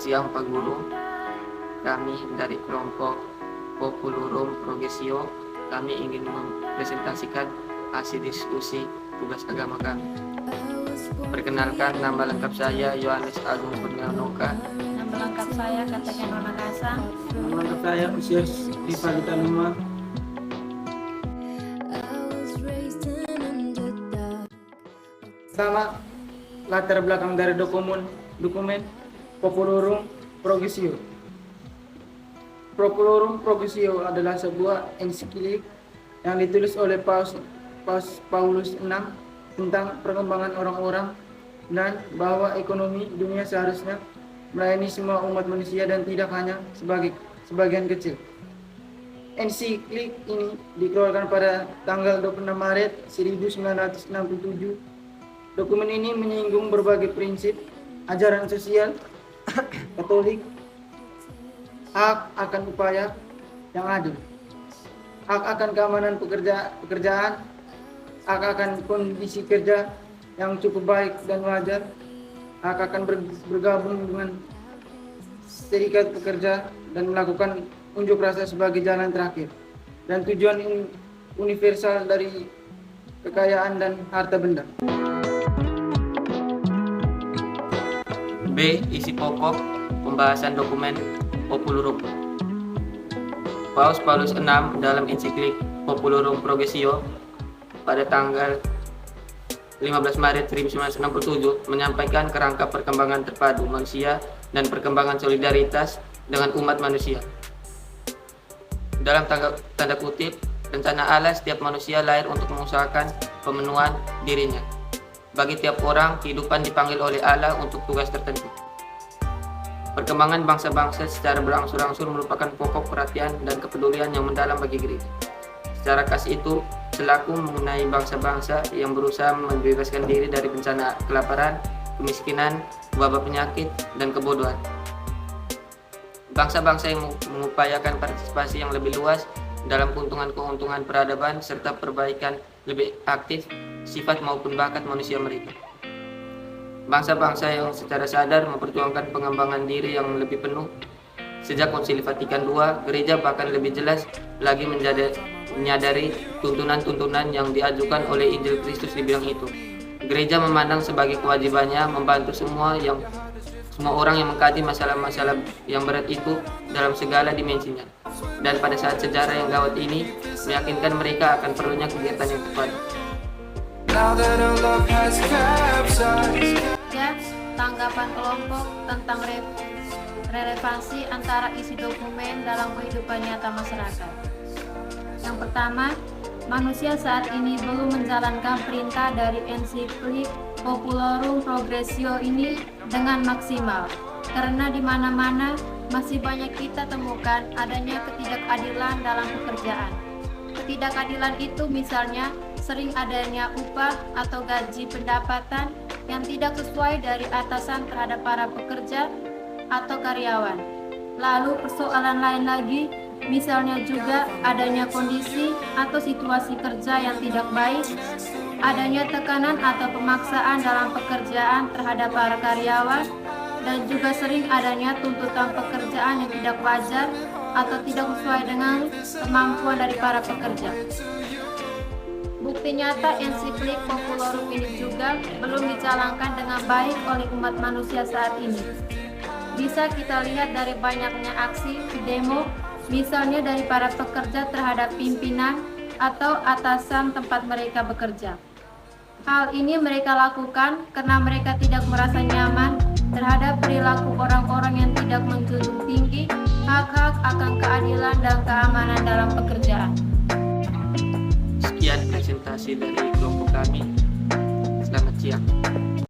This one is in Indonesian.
siang Pak Guru. Kami dari kelompok Populurum Progressio, kami ingin mempresentasikan hasil diskusi tugas agama kami. Perkenalkan, nama lengkap saya Yohanes Agung Kurnianoka. Nama lengkap saya Katakan Wanakasa. Nama lengkap saya Usias Rivalita Luma. Pertama, latar belakang dari dokumen Populurum Progressio. Populurum Progressio adalah sebuah ensiklik yang ditulis oleh Paulus VI tentang perkembangan orang-orang dan bahwa ekonomi dunia seharusnya melayani semua umat manusia dan tidak hanya sebagian kecil. Ensiklik ini dikeluarkan pada tanggal 26 Maret 1967. Dokumen ini menyinggung berbagai prinsip ajaran sosial Katolik, hak akan upaya yang adil, hak akan keamanan pekerjaan, hak akan kondisi kerja yang cukup baik dan wajar, hak akan bergabung dengan serikat pekerja dan melakukan unjuk rasa sebagai jalan terakhir, dan tujuan universal dari kekayaan dan harta benda. B. Isi pokok pembahasan dokumen Populurum. Paus VI dalam ensiklik Populurum Progressio pada tanggal 15 Maret 1967 menyampaikan kerangka perkembangan terpadu manusia dan perkembangan solidaritas dengan umat manusia. Dalam tanda kutip, rencana Allah setiap manusia lahir untuk mengusahakan pemenuhan dirinya. Bagi tiap orang, kehidupan dipanggil oleh Allah untuk tugas tertentu. Perkembangan bangsa-bangsa secara berangsur-angsur merupakan pokok perhatian dan kepedulian yang mendalam bagi gereja. Secara khas itu, selaku mengenai bangsa-bangsa yang berusaha membebaskan diri dari bencana kelaparan, kemiskinan, wabah penyakit, dan kebodohan. Bangsa-bangsa yang mengupayakan partisipasi yang lebih luas dalam keuntungan peradaban serta perbaikan lebih aktif sifat maupun bakat manusia mereka. Bangsa-bangsa yang secara sadar memperjuangkan pengembangan diri yang lebih penuh. Sejak Konsili Vatikan II, gereja bahkan lebih jelas lagi menyadari tuntunan-tuntunan yang diajukan oleh Injil Kristus di bidang itu. Gereja memandang sebagai kewajibannya membantu semua orang yang mengkaji masalah-masalah yang berat itu dalam segala dimensinya. Dan pada saat sejarah yang gawat ini, meyakinkan mereka akan perlunya kegiatan yang tepat. Ya, tanggapan kelompok tentang relevansi antara isi dokumen dalam kehidupan nyata masyarakat. Yang pertama, manusia saat ini belum menjalankan perintah dari ensiklik Populurum Progressio ini dengan maksimal, karena di mana-mana masih banyak kita temukan adanya ketidakadilan dalam pekerjaan. Ketidakadilan itu misalnya sering adanya upah atau gaji pendapatan yang tidak sesuai dari atasan terhadap para pekerja atau karyawan. Lalu persoalan lain lagi, misalnya juga adanya kondisi atau situasi kerja yang tidak baik, adanya tekanan atau pemaksaan dalam pekerjaan terhadap para karyawan, dan juga sering adanya tuntutan pekerjaan yang tidak wajar atau tidak sesuai dengan kemampuan dari para pekerja. Bukti nyata ensiklik Populurum ini juga belum dijalankan dengan baik oleh umat manusia saat ini. Bisa kita lihat dari banyaknya aksi demo, misalnya dari para pekerja terhadap pimpinan atau atasan tempat mereka bekerja. Hal ini mereka lakukan karena mereka tidak merasa nyaman terhadap perilaku orang-orang yang tidak menjunjung tinggi hak-hak akan keadilan dan keamanan dalam pekerjaan. Sekian presentasi dari kelompok kami. Selamat siang.